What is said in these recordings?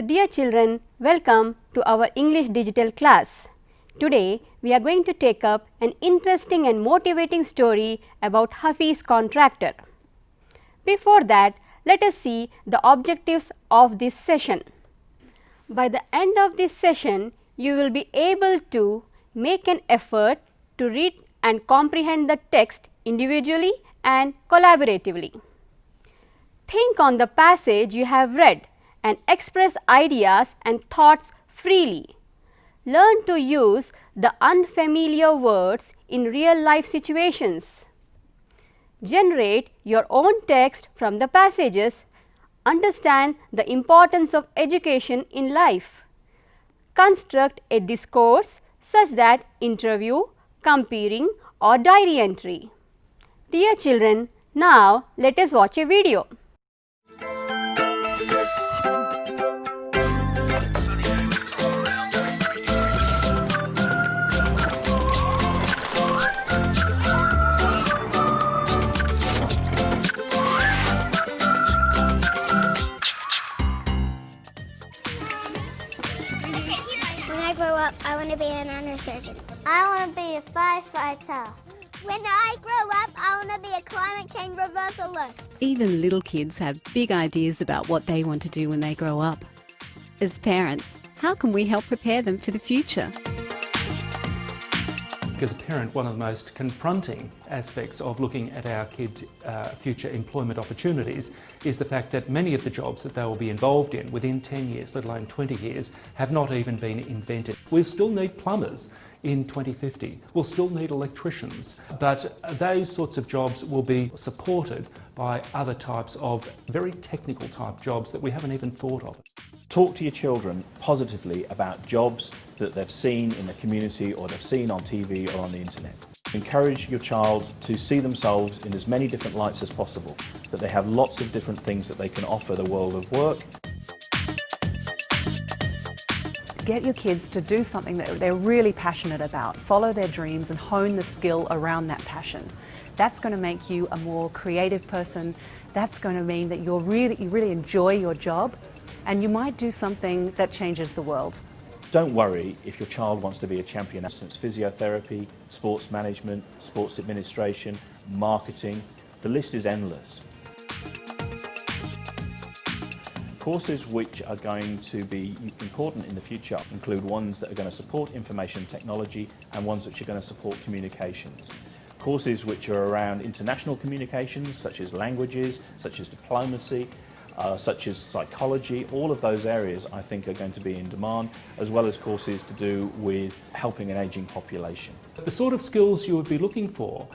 Dear children, welcome to our English digital class. Today we are going to take up an interesting and motivating story about Hafiz Contractor. Before that, let us see the objectives of this session. By the end of this session, you will be able to make an effort to read and comprehend the text individually and collaboratively. Think on the passage you have read and express ideas and thoughts freely. Learn to use the unfamiliar words in real life situations. Generate your own text from the passages. Understand the importance of education in life. Construct a discourse such that interview, comparing or diary entry. Dear children, now let us watch a video. I want to be an neurosurgeon. I want to be a firefighter. When I grow up, I want to be a climate change reversalist. Even little kids have big ideas about what they want to do when they grow up. As parents, how can we help prepare them for the future? As a parent, one of the most confronting aspects of looking at our kids' future employment opportunities is the fact that many of the jobs that they will be involved in within 10 years, let alone 20 years, have not even been invented. We'll still need plumbers in 2050. We'll still need electricians, but those sorts of jobs will be supported by other types of very technical type jobs that we haven't even thought of. Talk to your children positively about jobs that they've seen in the community or they've seen on TV or on the internet. Encourage your child to see themselves in as many different lights as possible, that they have lots of different things that they can offer the world of work. Get your kids to do something that they're really passionate about, follow their dreams and hone the skill around that passion. That's going to make you a more creative person. That's going to mean that you really enjoy your job, and you might do something that changes the world. Don't worry if your child wants to be a champion. For instance, physiotherapy, sports management, sports administration, marketing, the list is endless. Courses which are going to be important in the future include ones that are going to support information technology and ones which are going to support communications. Courses which are around international communications, such as languages, such as diplomacy, such as psychology, all of those areas I think are going to be in demand, as well as courses to do with helping an ageing population. The sort of skills you would be looking for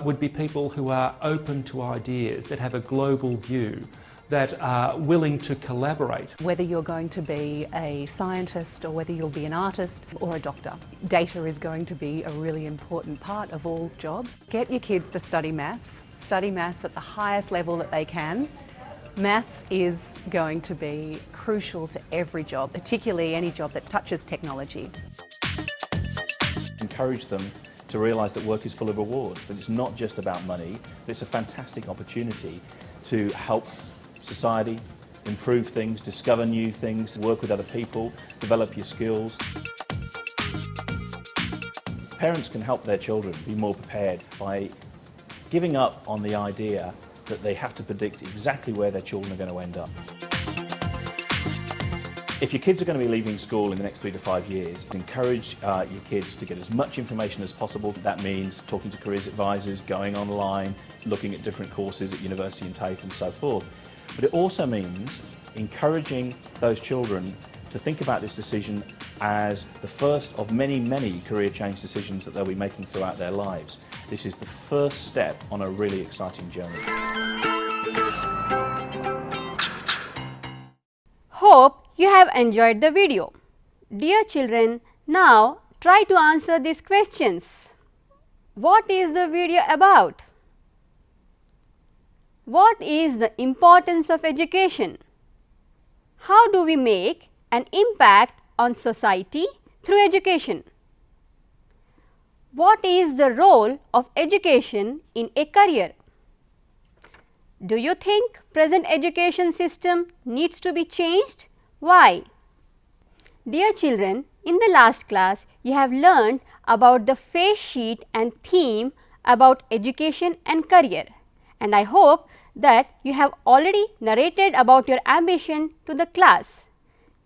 would be people who are open to ideas, that have a global view, that are willing to collaborate. Whether you're going to be a scientist or whether you'll be an artist or a doctor, data is going to be a really important part of all jobs. Get your kids to study maths at the highest level that they can. Maths is going to be crucial to every job, particularly any job that touches technology. Encourage them to realise that work is full of rewards, that it's not just about money, but it's a fantastic opportunity to help society, improve things, discover new things, work with other people, develop your skills. Parents can help their children be more prepared by giving up on the idea that they have to predict exactly where their children are going to end up. If your kids are going to be leaving school in the next 3 to 5 years, encourage your kids to get as much information as possible. That means talking to careers advisors, going online, looking at different courses at university and TAFE and so forth. But it also means encouraging those children to think about this decision as the first of many, many career change decisions that they'll be making throughout their lives. This is the first step on a really exciting journey. Hope you have enjoyed the video. Dear children, now try to answer these questions. What is the video about? What is the importance of education? How do we make an impact on society through education? What is the role of education in a career? Do you think present education system needs to be changed Why? Dear children, in the last class, you have learned about the face sheet and theme about education and career, and I hope that you have already narrated about your ambition to the class.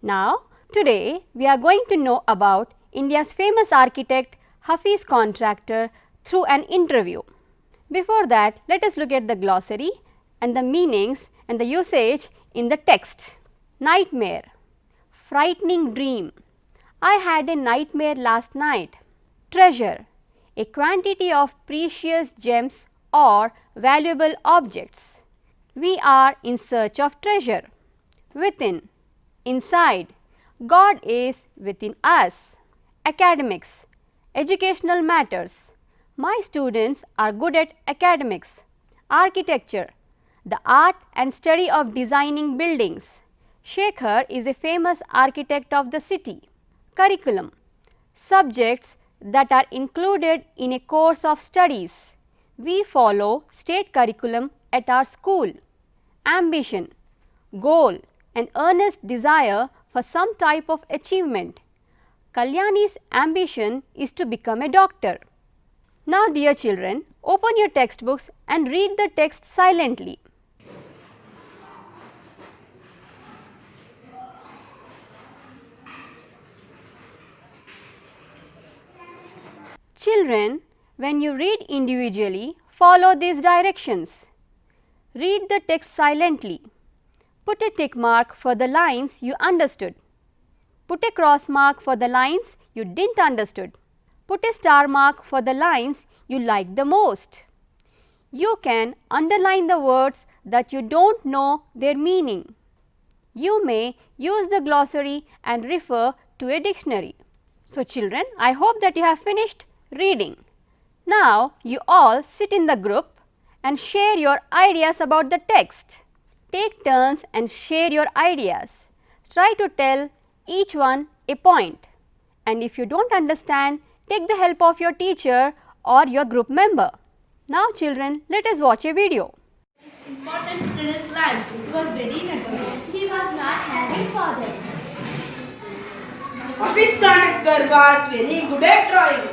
Now, today we are going to know about India's famous architect Hafiz Contractor through an interview. Before that, let us look at the glossary and the meanings and the usage in the text. Nightmare, frightening dream. I had a nightmare last night. Treasure, a quantity of precious gems or valuable objects. We are in search of treasure. Within, inside. God is within us. Academics, educational matters. My students are good at academics. Architecture, the art and study of designing buildings. Shekhar is a famous architect of the city. Curriculum, subjects that are included in a course of studies. We follow state curriculum at our school. Ambition, goal, an earnest desire for some type of achievement. Kalyani's ambition is to become a doctor. Now, dear children, open your textbooks and read the text silently. Children, when you read individually, follow these directions. Read the text silently. Put a tick mark for the lines you understood. Put a cross mark for the lines you didn't understood. Put a star mark for the lines you like the most. You can underline the words that you don't know their meaning. You may use the glossary and refer to a dictionary. So children, I hope that you have finished reading. Now you all sit in the group and share your ideas about the text. Take turns and share your ideas. Try to tell each one a point. And if you don't understand, take the help of your teacher or your group member. Now children, let us watch a video. Important student's life. He was very nervous. He was not having father. Office conductor was very good at drawing.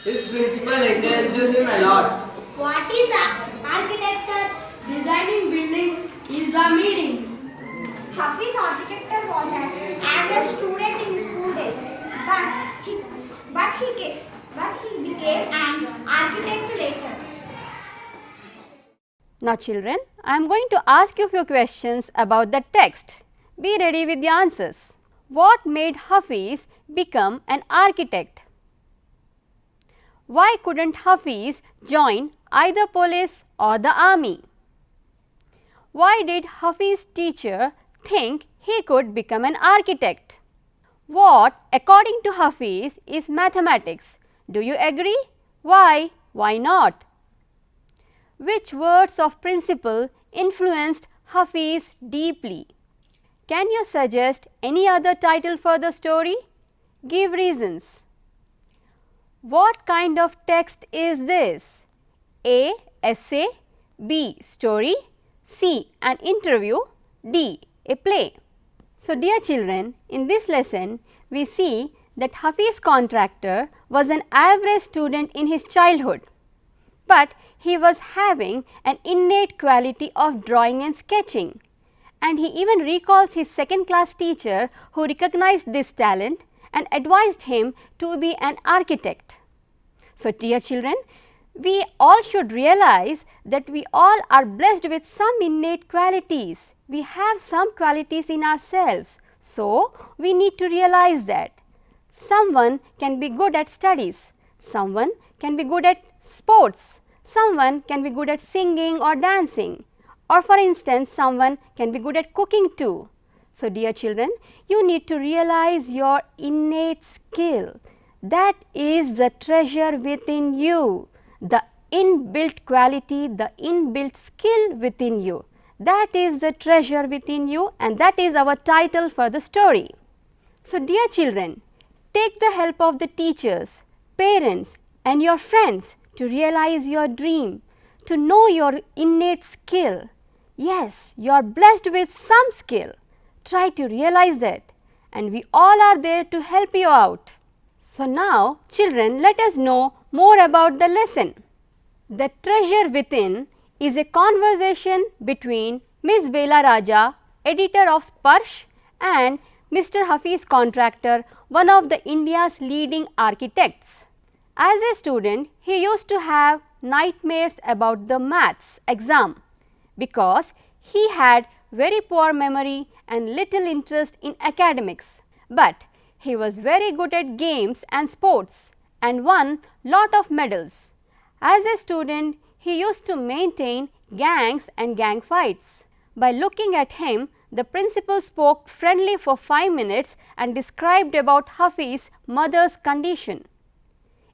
His principal encouraged him a lot. What is architecture? Designing buildings is a meaning. Hafiz architecture was an average student in school days, but he became an architect later. Now children, I am going to ask you a few questions about the text. Be ready with the answers. What made Hafiz become an architect? Why couldn't Hafiz join either police or the army? Why did Hafiz's teacher think he could become an architect? What, according to Hafiz, is mathematics? Do you agree? Why? Why not? Which words of principle influenced Hafiz deeply? Can you suggest any other title for the story? Give reasons. What kind of text is this? A. Essay, B. Story, C. An interview, D. A play. So dear children, in this lesson we see that Hafiz Contractor was an average student in his childhood, but he was having an innate quality of drawing and sketching, and he even recalls his second class teacher who recognized this talent and advised him to be an architect. So dear children, we all should realize that we all are blessed with some innate qualities. We have some qualities in ourselves. So we need to realize that someone can be good at studies, someone can be good at sports, someone can be good at singing or dancing, or for instance someone can be good at cooking too. So dear children, you need to realize your innate skill. That is the treasure within you, the inbuilt quality, the inbuilt skill within you. That is the treasure within you, and that is our title for the story. So dear children, take the help of the teachers, parents and your friends to realize your dream, to know your innate skill. Yes, you are blessed with some skill. try to realize that, and we all are there to help you out. So now, children, let us know more about the lesson. The Treasure Within is a conversation between Miss Bela Raja, editor of Sparsh, and Mr. Hafiz Contractor, one of the India's leading architects. As a student, he used to have nightmares about the maths exam because he had very poor memory and little interest in academics. But he was very good at games and sports and won lot of medals. As a student, he used to maintain gangs and gang fights. By looking at him, the principal spoke friendly for 5 minutes and described about Hafiz's mother's condition.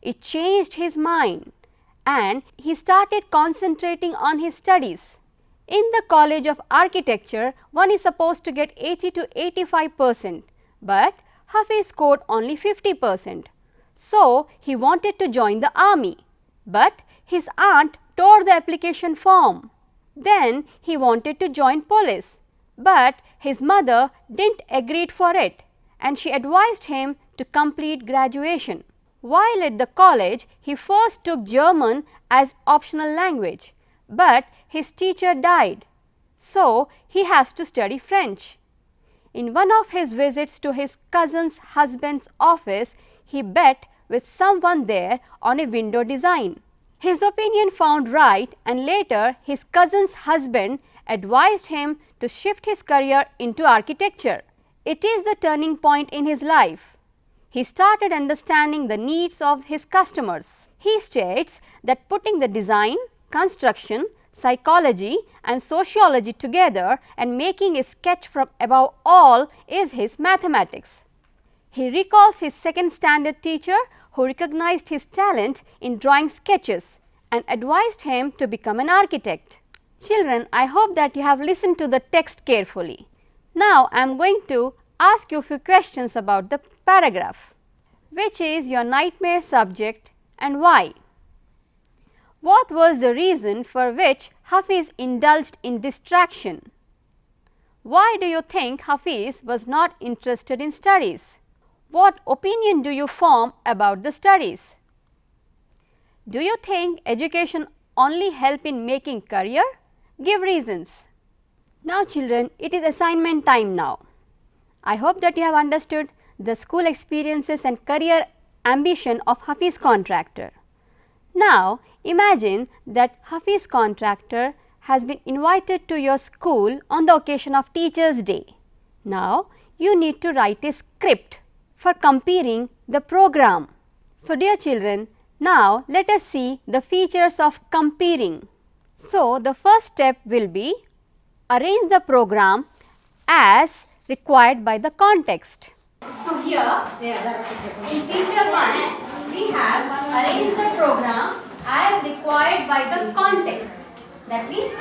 It changed his mind and he started concentrating on his studies. In the College of Architecture, one is supposed to get 80 to 85%, but Hafiz scored only 50%. So, he wanted to join the army, but his aunt tore the application form. Then, he wanted to join police, but his mother didn't agree for it and she advised him to complete graduation. While at the college, he first took German as optional language, but his teacher died, so he has to study French. In one of his visits to his cousin's husband's office, he bet with someone there on a window design. His opinion found right and later his cousin's husband advised him to shift his career into architecture. It is the turning point in his life. He started understanding the needs of his customers. He states that putting the design, construction, psychology and sociology together and making a sketch from above all is his mathematics. He recalls his second standard teacher who recognized his talent in drawing sketches and advised him to become an architect. Children, I hope that you have listened to the text carefully. Now I am going to ask you a few questions about the paragraph. Which is your nightmare subject and why? What was the reason for which Hafiz indulged in distraction? Why do you think Hafiz was not interested in studies? What opinion do you form about the studies? Do you think education only help in making career? Give reasons. Now children, it is assignment time now. I hope that you have understood the school experiences and career ambition of Hafiz Contractor. Now imagine that Hafiz Contractor has been invited to your school on the occasion of Teachers' Day. Now you need to write a script for comparing the program. So dear children, now let us see the features of comparing. So the first step will be arrange the program as required by the context. So here in feature 1 we have arranged the program as required by the context. That means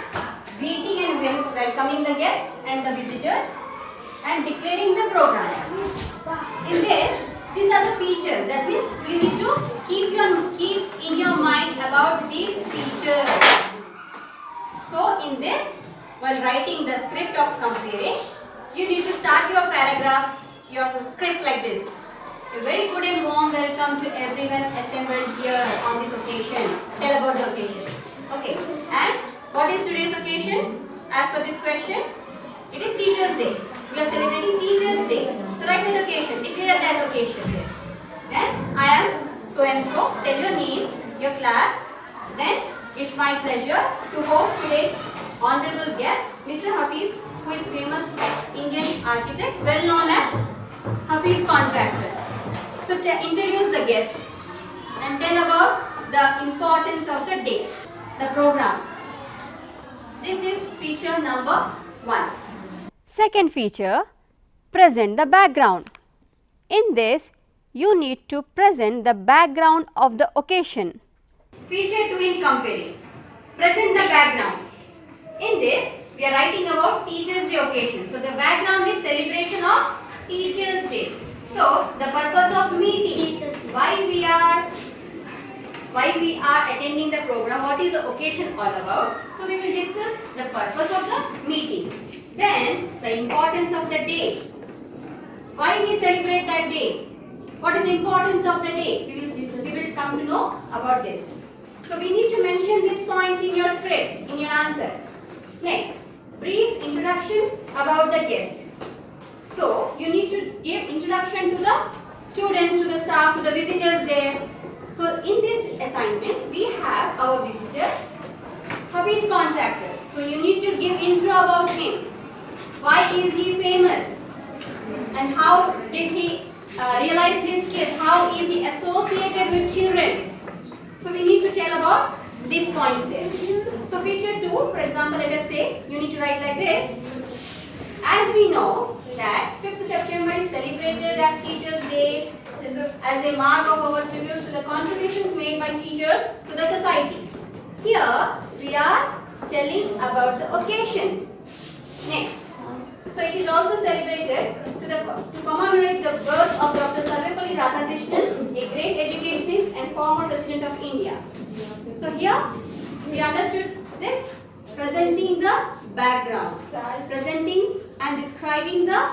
greeting and welcoming the guests and the visitors and declaring the program. In this, these are the features. That means you need to keep in your mind about these features. So in this, while writing the script of comparing, you need to start your paragraph, your script like this. A very good and warm welcome to everyone assembled here on this occasion. Tell about the occasion. Okay. And what is today's occasion? As per this question, it is Teachers' Day. We are celebrating Teachers' Day. So write an occasion. Declare that occasion there. Then I am so and so. Tell your name, your class. Then it's my pleasure to host today's honorable guest, Mr. Hafiz, who is famous Indian architect, well known as Hafiz Contractor. So introduce the guest and tell about the importance of the day, the program. This is feature number 1. Second feature, present the background. In this, you need to present the background of the occasion. Feature 2 in comparing. Present the background. In this, we are writing about Teachers' Day occasion. So the background is celebration of Teachers' Day. So the purpose of meeting, why we are attending the program, what is the occasion all about. So we will discuss the purpose of the meeting. Then the importance of the day. Why we celebrate that day? What is the importance of the day? We will come to know about this. So we need to mention these points in your script, in your answer. Next, brief introduction about the guest. So you need to give introduction to the students, to the staff, to the visitors there. So in this assignment, we have our visitor, Hafiz contractor. So you need to give intro about him. Why is he famous? And how did he realize his skills? How is he associated with children? So we need to tell about these points there. So feature 2, for example, let us say you need to write like this. As we know that 5th September is celebrated as Teachers' Day as a mark of our tribute to the contributions made by teachers to the society. Here we are telling about the occasion. Next. So it is also celebrated to commemorate the birth of Dr. Sarvepalli Radhakrishnan, a great educationist and former President of India. So here we understood this, presenting the background, presenting and describing the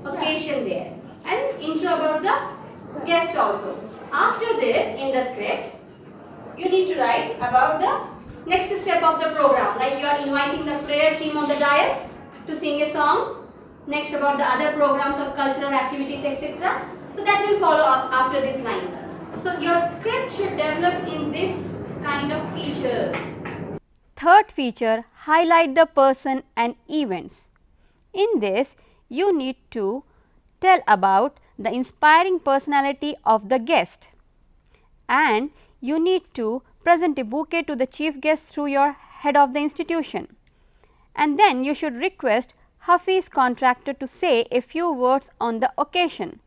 occasion there, and intro about the guest also. After this, in the script, you need to write about the next step of the program, like you are inviting the prayer team of the dais to sing a song. Next, about the other programs of cultural activities, etc. So that will follow up after these lines. So your script should develop in this kind of features. Third feature, highlight the person and events. In this, you need to tell about the inspiring personality of the guest, and you need to present a bouquet to the chief guest through your head of the institution. And then you should request Hafiz contractor to say a few words on the occasion.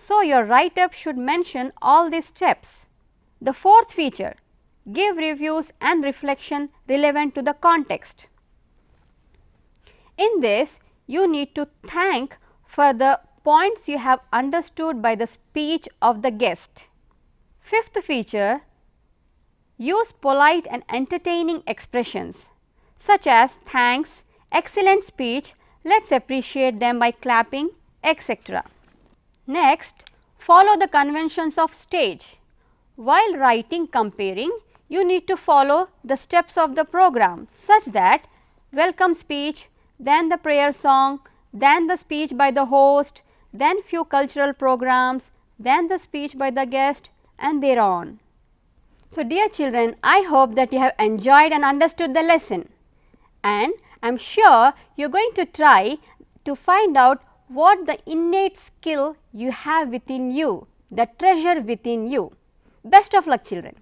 So your write-up should mention all these steps. The fourth feature, give reviews and reflection relevant to the context. In this, you need to thank for the points you have understood by the speech of the guest. Fifth feature, use polite and entertaining expressions such as thanks, excellent speech, let's appreciate them by clapping, etc. Next, follow the conventions of stage. While writing comparing, you need to follow the steps of the program such that welcome speech, then the prayer song, then the speech by the host, then few cultural programs, then the speech by the guest, and thereon. So dear children, I hope that you have enjoyed and understood the lesson, and I am sure you are going to try to find out what the innate skill you have within you, the treasure within you. Best of luck, children.